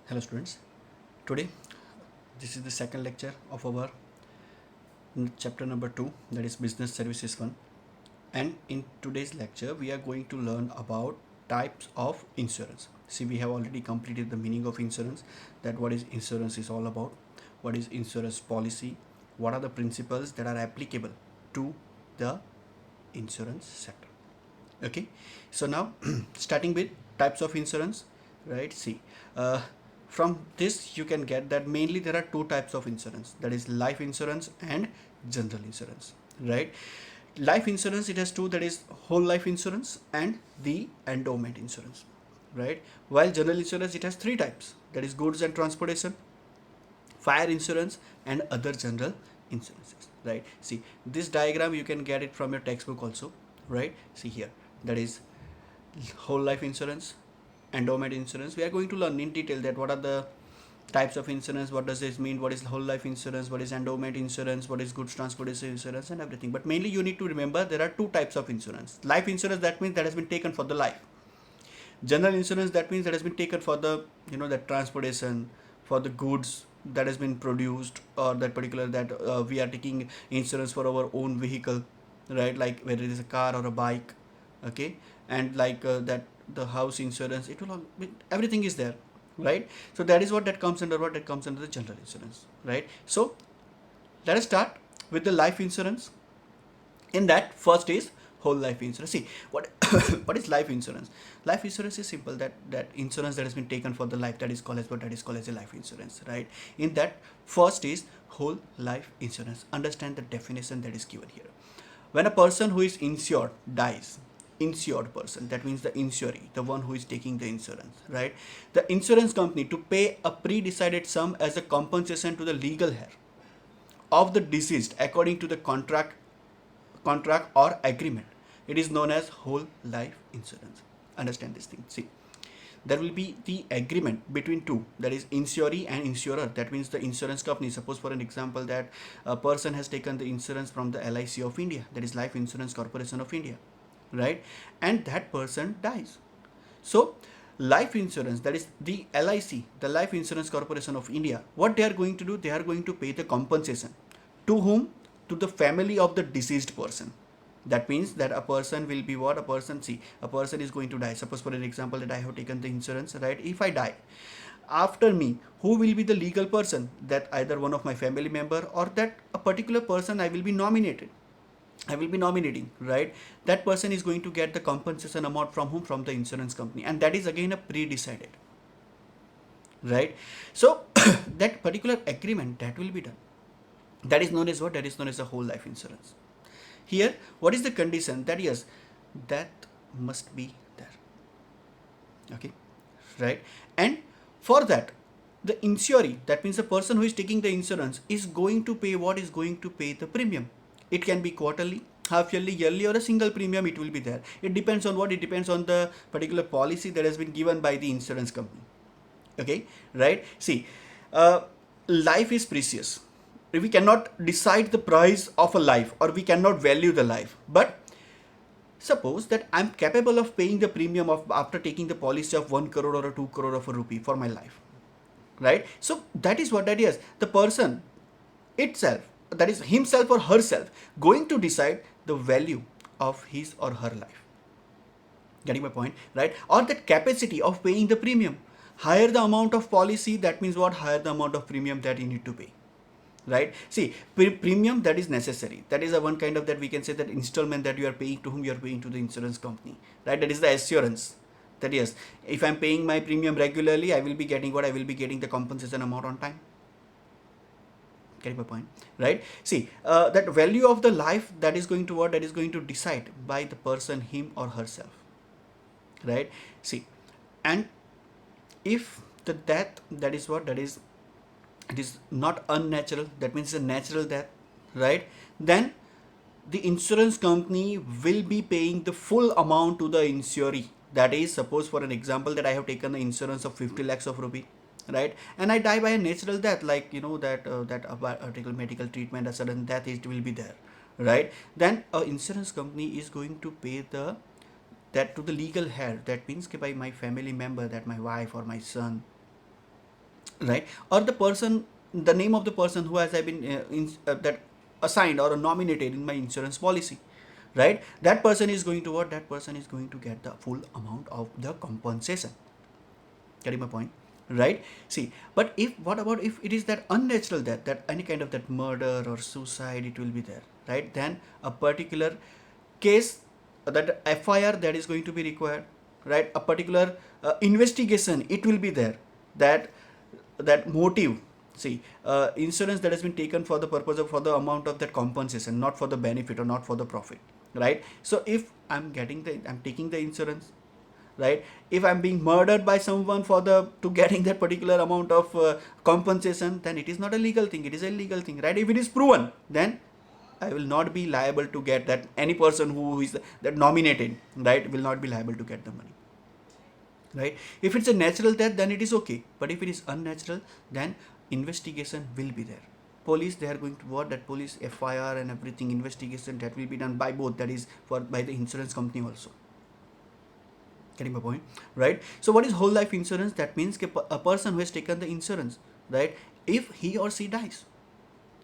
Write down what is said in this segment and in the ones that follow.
Hello students, today this is the second lecture of our chapter number 2, that is business services 1, and in today's lecture we are going to learn about types of insurance. See, we have already completed the meaning of insurance, that what is insurance is all about, what is insurance policy, what are the principles that are applicable to the insurance sector. Okay, so now starting with types of insurance, right? See, uh, from this you can get that mainly there are two types of insurance, that is life insurance and general insurance, right? Life insurance, it has two, that is whole life insurance and the endowment insurance, right? While general insurance, it has three types, that is goods and transportation, fire insurance, and other general insurances, right? See, this diagram you can get it from your textbook also, right? See here, that is whole life insurance, endowment insurance. We are going to learn in detail that what are the types of insurance, what does this mean, what is whole life insurance, what is endowment insurance, what is goods transportation insurance, and everything. But mainly you need to remember there are two types of insurance. Life insurance, that means that has been taken for the life. General insurance, that means that has been taken for the, the transportation, for the goods that has been produced, or that particular that we are taking insurance for our own vehicle, right? Like whether it is a car or a bike, okay? And like that the house insurance, it will all, everything is there, right? So that is what that comes under, what that comes under the general insurance, right? So let us start with the life insurance. In that, first is whole life insurance. See, what what is life insurance? Life insurance is simple, that insurance that has been taken for the life, that is called as what, that is called as a life insurance, right? In that, first is whole life insurance. Understand the definition that is given here. When a person who is insured dies, insured person, that means the insuree, the one who is taking the insurance, right? The insurance company to pay a pre-decided sum as a compensation to the legal heir of the deceased according to the contract or agreement. It is known as whole life insurance. Understand this thing. See, there will be the agreement between two, that is insuree and insurer. That means the insurance company, suppose for an example that a person has taken the insurance from the LIC of India, that is Life Insurance Corporation of India, right? And that person dies. So life insurance, that is the LIC, the Life Insurance Corporation of India, what they are going to do, they are going to pay the compensation to whom? To the family of the deceased person. That means that a person will be what? A person, see, a person is going to die. Suppose for an example that I have taken the insurance, right? If I die, after me, who will be the legal person? That either one of my family member, or that a particular person I will be nominated. I will be nominating, right? That person is going to get the compensation amount from whom? From the insurance company. And that is again a pre-decided, right? So that particular agreement, that will be done. That is known as what? That is known as a whole life insurance. Here, what is the condition? That yes, that must be there. Okay, right? And for that, the insuree, that means the person who is taking the insurance, is going to pay what? Is going to pay the premium. It can be quarterly, half yearly, yearly, or a single premium. It will be there. It depends on what? It depends on the particular policy that has been given by the insurance company. Okay, right? See, uh, life is precious. We cannot decide the price of a life, or we cannot value the life. But suppose that I'm capable of paying the premium of, after taking the policy of 1 crore or a 2 crore of a rupee for my life, right? So that is what that is. The person itself, that is himself or herself, going to decide the value of his or her life. Getting my point, right? Or that capacity of paying the premium. Higher the amount of policy, that means what? Higher the amount of premium that you need to pay, right? See, premium, that is necessary. That is a one kind of, that we can say, that installment that you are paying, to whom you are paying? To the insurance company, right? That is the assurance that yes, if I'm paying my premium regularly, I will be getting what? I will be getting the compensation amount on time. Getting my point, right? See, that value of the life, that is going to what? That is going to decide by the person, him or herself, right? See, and if the death, that is what? That is, it is not unnatural, that means it's a natural death, right? Then the insurance company will be paying the full amount to the insuree. That is, suppose for an example that I have taken the insurance of 50 lakhs of rupee, right? And I die by a natural death, like that a particular medical treatment, a sudden death, it will be there, right? Then a insurance company is going to pay the, that to the legal heir. That means by my family member, that my wife or my son, right? Or the name of the person who has been that assigned or nominated in my insurance policy, right? That person is going to what? That person is going to get the full amount of the compensation. Getting my point, right? See, but if what about if it is that unnatural death, that any kind of that murder or suicide, it will be there, right? Then a particular case, that FIR that is going to be required, right? A particular investigation, it will be there. That motive. See, insurance that has been taken for the purpose of, for the amount of that compensation, not for the benefit or not for the profit, right? So if I'm taking the insurance, right? If I'm being murdered by someone for the to getting that particular amount of compensation, then it is not a legal thing, it is a illegal thing, right? If it is proven, then I will not be liable to get that. Any person who is that nominated, right, will not be liable to get the money, right? If it's a natural death, then it is okay, but if it is unnatural, then investigation will be there. Police, they are going to what? That police FIR and everything, investigation, that will be done by both, that is for by the insurance company also. Getting my point, right? So what is whole life insurance? That means a person who has taken the insurance, right, if he or she dies,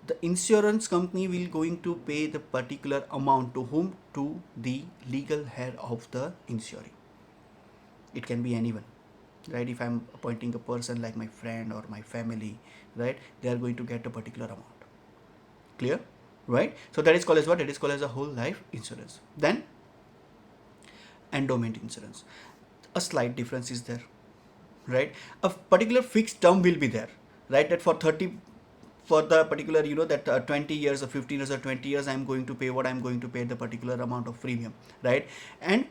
the insurance company will going to pay the particular amount to whom? To the legal head of the insurer. It can be anyone, right? If I'm appointing a person like my friend or my family, right, they are going to get a particular amount. Clear, right? So that is called as what? It is called as a whole life insurance. Then endowment insurance, a slight difference is there, right? A particular fixed term will be there, right? That for the particular, that 20 years or 15 years or 20 years, I'm going to pay what I'm going to pay, the particular amount of premium, right? And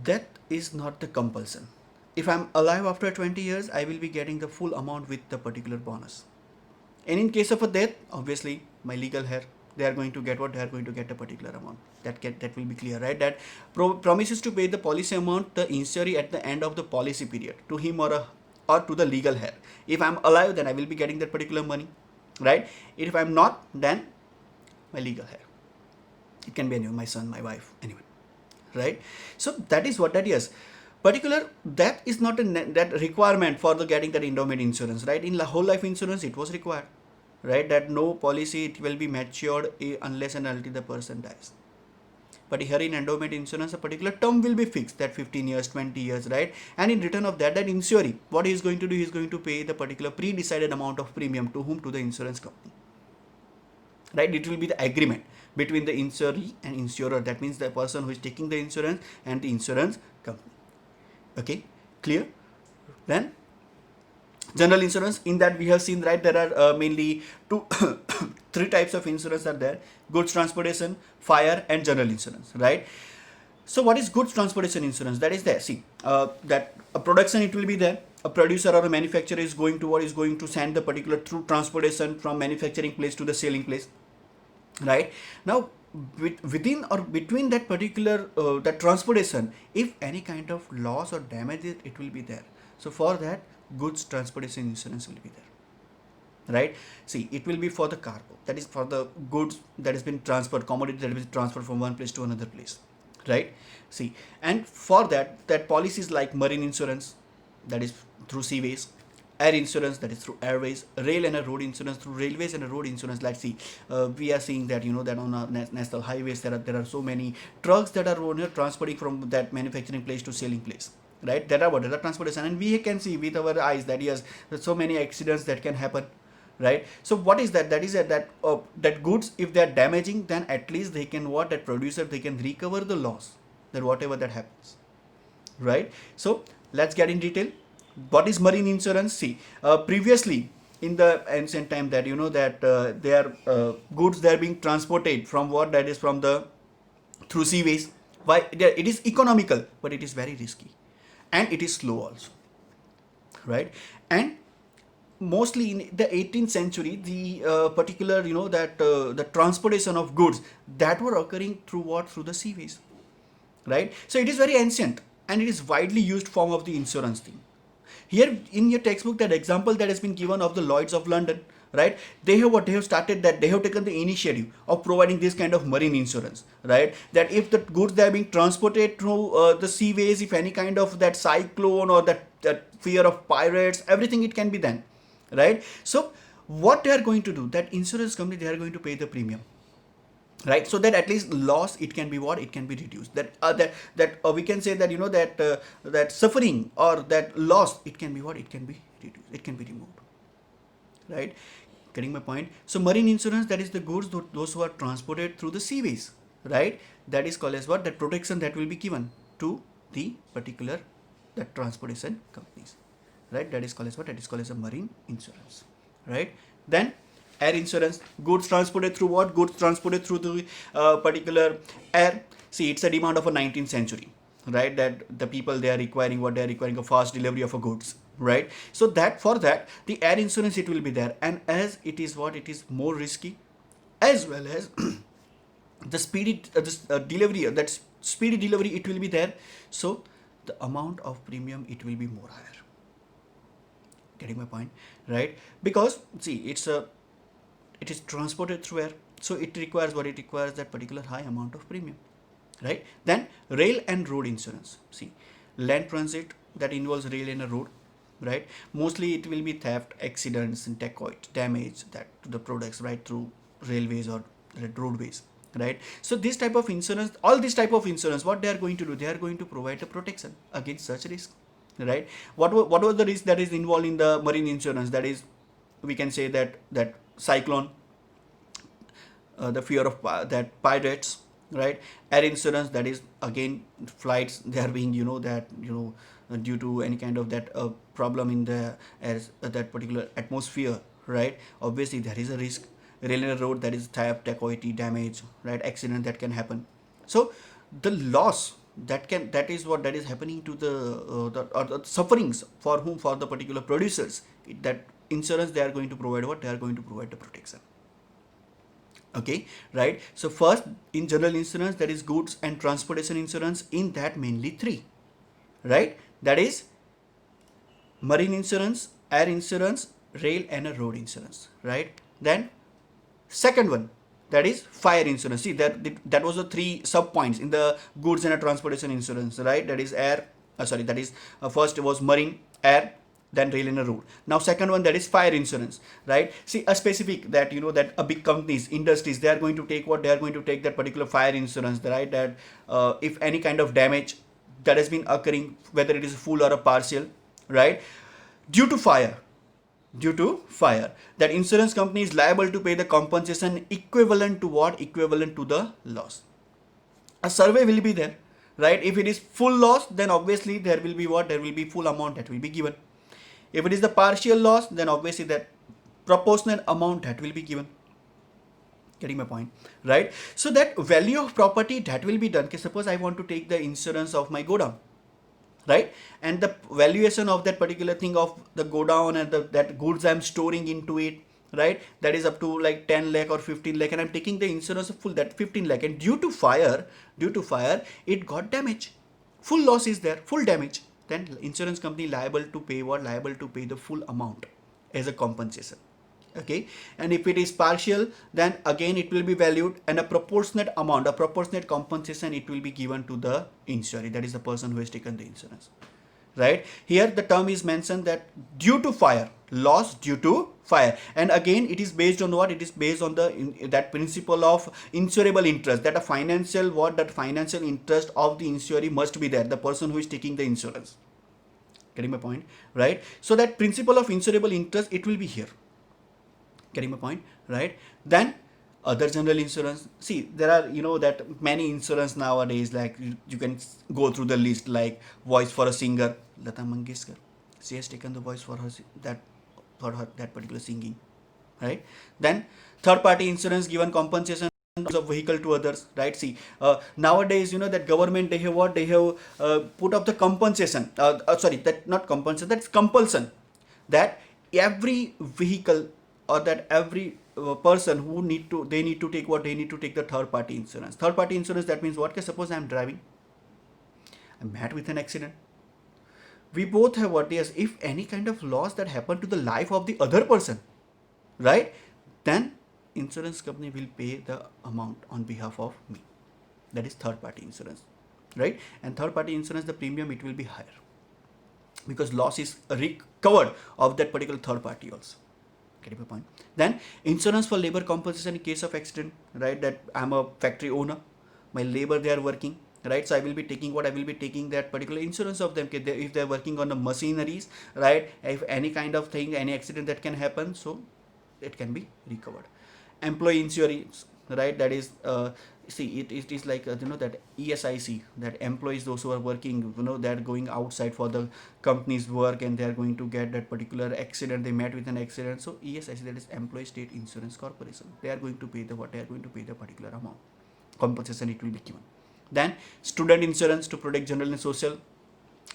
that is not the compulsion. If I'm alive after 20 years, I will be getting the full amount with the particular bonus. And in case of a death, obviously my legal heir, they are going to get what? They are going to get a particular amount. That will be clear, right? That promises to pay the policy amount, the insurer, at the end of the policy period, to him or to the legal heir. If I'm alive, then I will be getting that particular money, right? If I'm not, then my legal heir. It can be anyone, my son, my wife, anyone, right? So that is what that is. Particular, that is not that requirement for the getting that endowment insurance, right? In whole life insurance, it was required, right? That no policy, it will be matured unless and until the person dies. But here in endowment insurance, a particular term will be fixed, that 15 years, 20 years, right? And in return of that insurer, what he is going to do, he is going to pay the particular pre-decided amount of premium to whom? To the insurance company, right? It will be the agreement between the insuree and insurer. That means the person who is taking the insurance and the insurance company. Okay, clear? Then general insurance, in that we have seen, right, there are mainly three types of insurance are there: goods transportation, fire, and general insurance, right? So what is goods transportation insurance? That is there. See, that a production, it will be there. A producer or a manufacturer is going to send the particular through transportation from manufacturing place to the selling place, right? Now within or between that particular that transportation, if any kind of loss or damage, it will be there. So for that, goods transportation insurance will be there, right? See, it will be for the cargo, that is for the goods that has been transferred, commodity that has been transferred from one place to another place, right? See, and for that policies like marine insurance, that is through seaways; air insurance, that is through airways; rail and a road insurance through railways; and a road insurance, let's see, we are seeing that, that on our national highways, there are so many trucks that are transporting from that manufacturing place to selling place, right? That are what? That are transportation, and we can see with our eyes that yes, there's so many accidents that can happen, right? So what is that? That is that goods, if they are damaging, then at least they can what? That producer, they can recover the loss, that whatever that happens, right? So let's get in detail. What is marine insurance? See, previously in the ancient time, that that their goods, they are being transported from what? That is from the through seaways. Why? It is economical, but it is very risky, and it is slow also, right? And mostly in the 18th century, the particular, that the transportation of goods, that were occurring through what? Through the seaways, right? So it is very ancient, and it is widely used form of the insurance thing. Here in your textbook, that example that has been given of the Lloyd's of London, right? They have what they have started, that they have taken the initiative of providing this kind of marine insurance, right? That if the goods they are being transported through the seaways, if any kind of that cyclone or that fear of pirates, everything it can be done, right? So what they are going to do, that insurance company, they are going to pay the premium, right? So that at least loss it can be what, it can be reduced, that we can say that that suffering or that loss, it can be what, it can be reduced, it can be removed, right? Getting my point? So marine insurance, that is the goods, those who are transported through the seaways, right? That is called as what, that protection that will be given to the particular that transportation companies, right? That is called as what, that is called as a marine insurance, right? Then air insurance, goods transported through what, goods transported through the particular air. See, it's a demand of a 19th century, right? That the people, they are requiring what, they are requiring a fast delivery of a goods, right? So that for that the air insurance it will be there, and as it is what, it is more risky, as well as the speedy delivery, that speedy delivery it will be there, so the amount of premium it will be more higher. Getting my point, right? Because see, it is transported through air, so it requires what, it requires that particular high amount of premium, right? Then rail and road insurance. See, land transit, that involves rail and a road, right? Mostly it will be theft, accidents, and dacoit damage that to the products, right, through railways or roadways, right? So this type of insurance, all this type of insurance, what they are going to do, they are going to provide a protection against such risk, right? What was the risk that is involved in the marine insurance? That is, we can say that cyclone, the fear of that pirates, right? Air insurance, that is again flights, they are being due to any kind of that problem in the air, that particular atmosphere, right? Obviously there is a risk. Rail and road, that is theft, dacoity, damage, right? Accident that can happen. So the loss that is what, that is happening to the sufferings for whom, for the particular producers, that insurance they are going to provide what, they are going to provide the protection. Okay, right? So first, in general insurance, that is goods and transportation insurance, in that mainly three, right? That is marine insurance, air insurance, rail and a road insurance, right? Then second one, that is fire insurance. See, that was the three sub points in the goods and a transportation insurance, right? That is air, that is first was marine, air, then rail and a road. Now second one, that is fire insurance, right? See, a specific that that a big companies, industries, they are going to take what, they are going to take that particular fire insurance, right? That if any kind of damage that has been occurring, whether it is full or a partial, right, due to fire, that insurance company is liable to pay the compensation equivalent to what, equivalent to the loss. A survey will be there, right? If it is full loss, then obviously there will be what, there will be full amount that will be given. If it is the partial loss, then obviously that proportionate amount that will be given. Getting my point, right? So that value of property that will be done. Okay, suppose I want to take the insurance of my godown, right? And the valuation of that particular thing of the godown and that goods I'm storing into it, right? That is up to like 10 lakh or 15 lakh, and I'm taking the insurance of full that 15 lakh, and due to fire, it got damage. Full loss is there, full damage. Then insurance company liable to pay what? Liable to pay the full amount as a compensation. Okay, and if it is partial, then again it will be valued, and a proportionate amount, a proportionate compensation, it will be given to the insurer, that is the person who has taken the insurance, right? Here the term is mentioned that due to fire, loss due to fire, and again it is based on what? It is based on that principle of insurable interest, that a financial that financial interest of the insurer must be there, the person who is taking the insurance. Getting my point, right? So that principle of insurable interest, it will be here. Getting my point, right? Then other general insurance. See, there are that many insurance nowadays, like you can go through the list, like voice for a singer, Lata Mangeshkar, she has taken the voice for her that particular singing, right? Then third party insurance, given compensation of vehicle to others, right? See, nowadays that government, they have put up the compensation, that not compensation, that's compulsion, that every vehicle, or that every person who need to take what, they need to take the third party insurance. Third party insurance, that means what? Okay, suppose I'm driving, I'm met with an accident, we both have what? Yes, if any kind of loss that happened to the life of the other person, right? Then insurance company will pay the amount on behalf of me. That is third party insurance, right? And third party insurance, the premium it will be higher because loss is recovered of that particular third party also. Getting my point? Then insurance for labor compensation in case of accident, right? That I'm a factory owner, my labor they are working, right? So I will be taking what I will be taking that particular insurance of them. If they're working on the machineries, right? If any kind of thing, any accident that can happen, so it can be recovered. Employee insurance, right? That is see it is like that ESIC, that employees those who are working, they're going outside for the company's work and they are going to get that particular accident, they met with an accident, so ESIC, that is Employee State Insurance Corporation, they are going to pay the what they are going to pay the particular amount compensation it will be given. Then student insurance to protect general and social,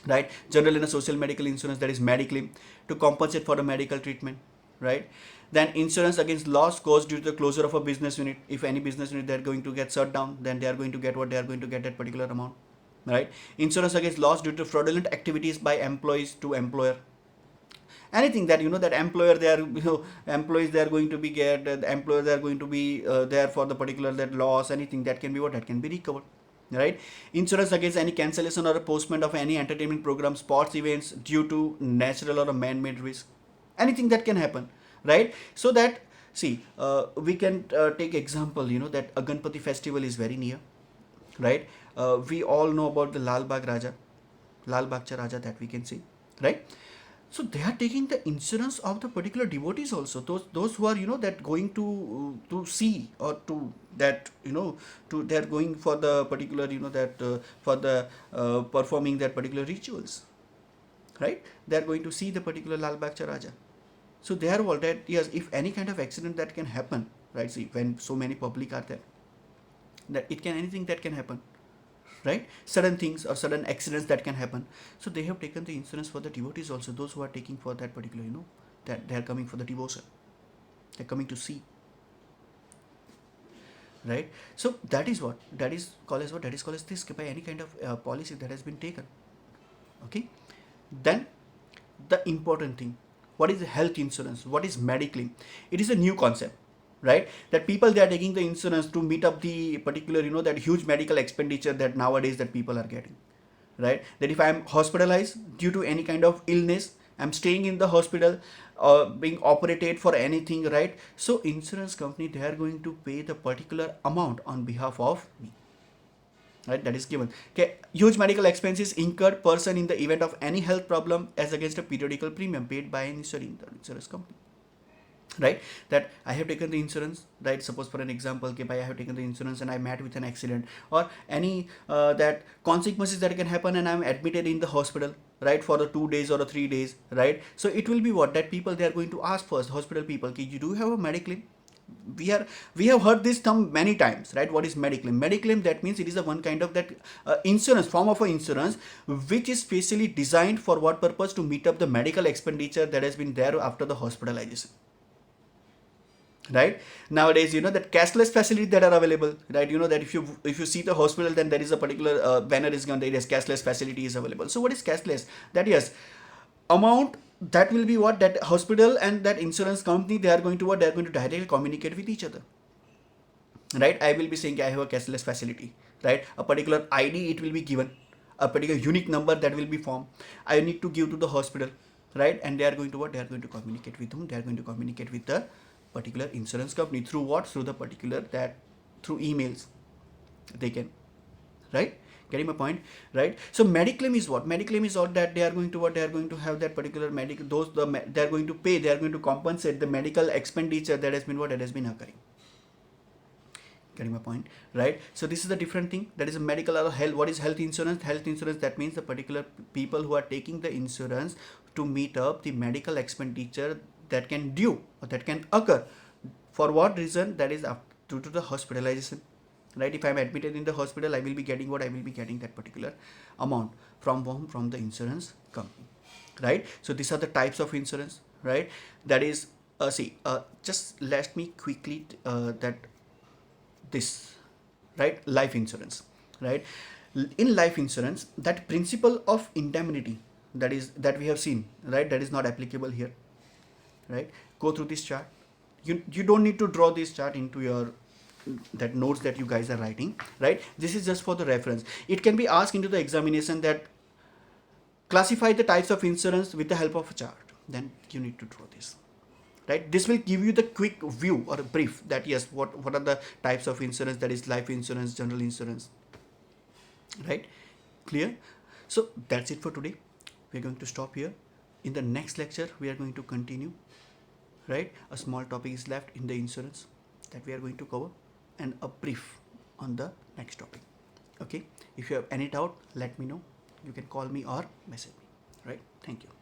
right? General and social medical insurance, that is Mediclaim, to compensate for the medical treatment, right? Then insurance against loss caused due to the closure of a business unit. If any business unit they are going to get shut down, then they are going to get what they are going to get that particular amount, right? Insurance against loss due to fraudulent activities by employees to employer. Anything that that employer they are employees they are going to be get the employer they are going to be there for the particular that loss, anything that can be what that can be recovered, right? Insurance against any cancellation or a postponement of any entertainment program, sports events due to natural or a man-made risk, anything that can happen, right? So that see we can take example, that a Ganpati festival is very near, right? We all know about the Lal Bagcha Raja that we can see, right? So they are taking the insurance of the particular devotees also, those who are that going to see or to that to they are going for the particular that for the performing that particular rituals, right? They are going to see the particular Lal Bagcha Raja. So they are all that, yes, if any kind of accident that can happen, right? See, when so many public are there, that it can anything that can happen, right? Sudden things or sudden accidents that can happen. So they have taken the insurance for the devotees also, those who are taking for that particular that they are coming for the devotion, they're coming to see, right? So that is what that is called as this by any kind of policy that has been taken. Okay. Then the important thing, what is health insurance, what is Mediclaim? It is a new concept, right? That people they are taking the insurance to meet up the particular that huge medical expenditure that nowadays that people are getting, right? That if I am hospitalized due to any kind of illness, I'm staying in the hospital being operated for anything, right? So insurance company they are going to pay the particular amount on behalf of me, right? That is given. Okay, huge medical expenses incurred person in the event of any health problem as against a periodical premium paid by an insurance company, right? That I have taken the insurance, right? Suppose for an example, okay, I have taken the insurance and I met with an accident or any that consequences that can happen and I'm admitted in the hospital, right, for the 2 days or the 3 days, right? So it will be what that people they are going to ask first, hospital people, okay, you do have a Mediclaim? We have heard this term many times, right? What is Mediclaim? Mediclaim, that means it is a one kind of that insurance, form of a insurance which is specially designed for what purpose? To meet up the medical expenditure that has been there after the hospitalization, right? Nowadays that cashless facilities that are available, right? That if you see the hospital, then there is a particular banner is going, there is cashless facility is available. So what is cashless? That yes, amount that will be what that hospital and that insurance company they are going to what they are going to directly communicate with each other, right? I will be saying I have a cashless facility, right? A particular ID it will be given, a particular unique number that will be formed, I need to give to the hospital, right? And they are going to what they are going to communicate with whom? They are going to communicate with the particular insurance company through what? Through the particular that through emails they can, right? Getting my point, right? So Mediclaim is what? Mediclaim is all that they are going to what they are going to have that particular medical they are going to pay, they are going to compensate the medical expenditure that has been what that has been occurring. Getting my point, right? So this is the different thing, that is a medical or health. What is health insurance? Health insurance, that means the particular people who are taking the insurance to meet up the medical expenditure that can due or that can occur for what reason? That is due to the hospitalization, right? If I am admitted in the hospital, I will be getting what? I will be getting that particular amount from whom? From the insurance company, right? So these are the types of insurance, right? That is just let me quickly that this, right? Life insurance, right? In life insurance, that principle of indemnity that we have seen, right, that is not applicable here, right? Go through this chart. You don't need to draw this chart into your that notes that you guys are writing, right? This is just for the reference. It can be asked into the examination that classify the types of insurance with the help of a chart. Then you need to draw this, right? This will give you the quick view or a brief that yes, what are the types of insurance, that is life insurance, general insurance, right? Clear? So that's it for today. We're going to stop here. In the next lecture we are going to continue, right? A small topic is left in the insurance that we are going to cover, and a brief on the next topic. Okay, if you have any doubt, let me know. You can call me or message me, right? Thank you.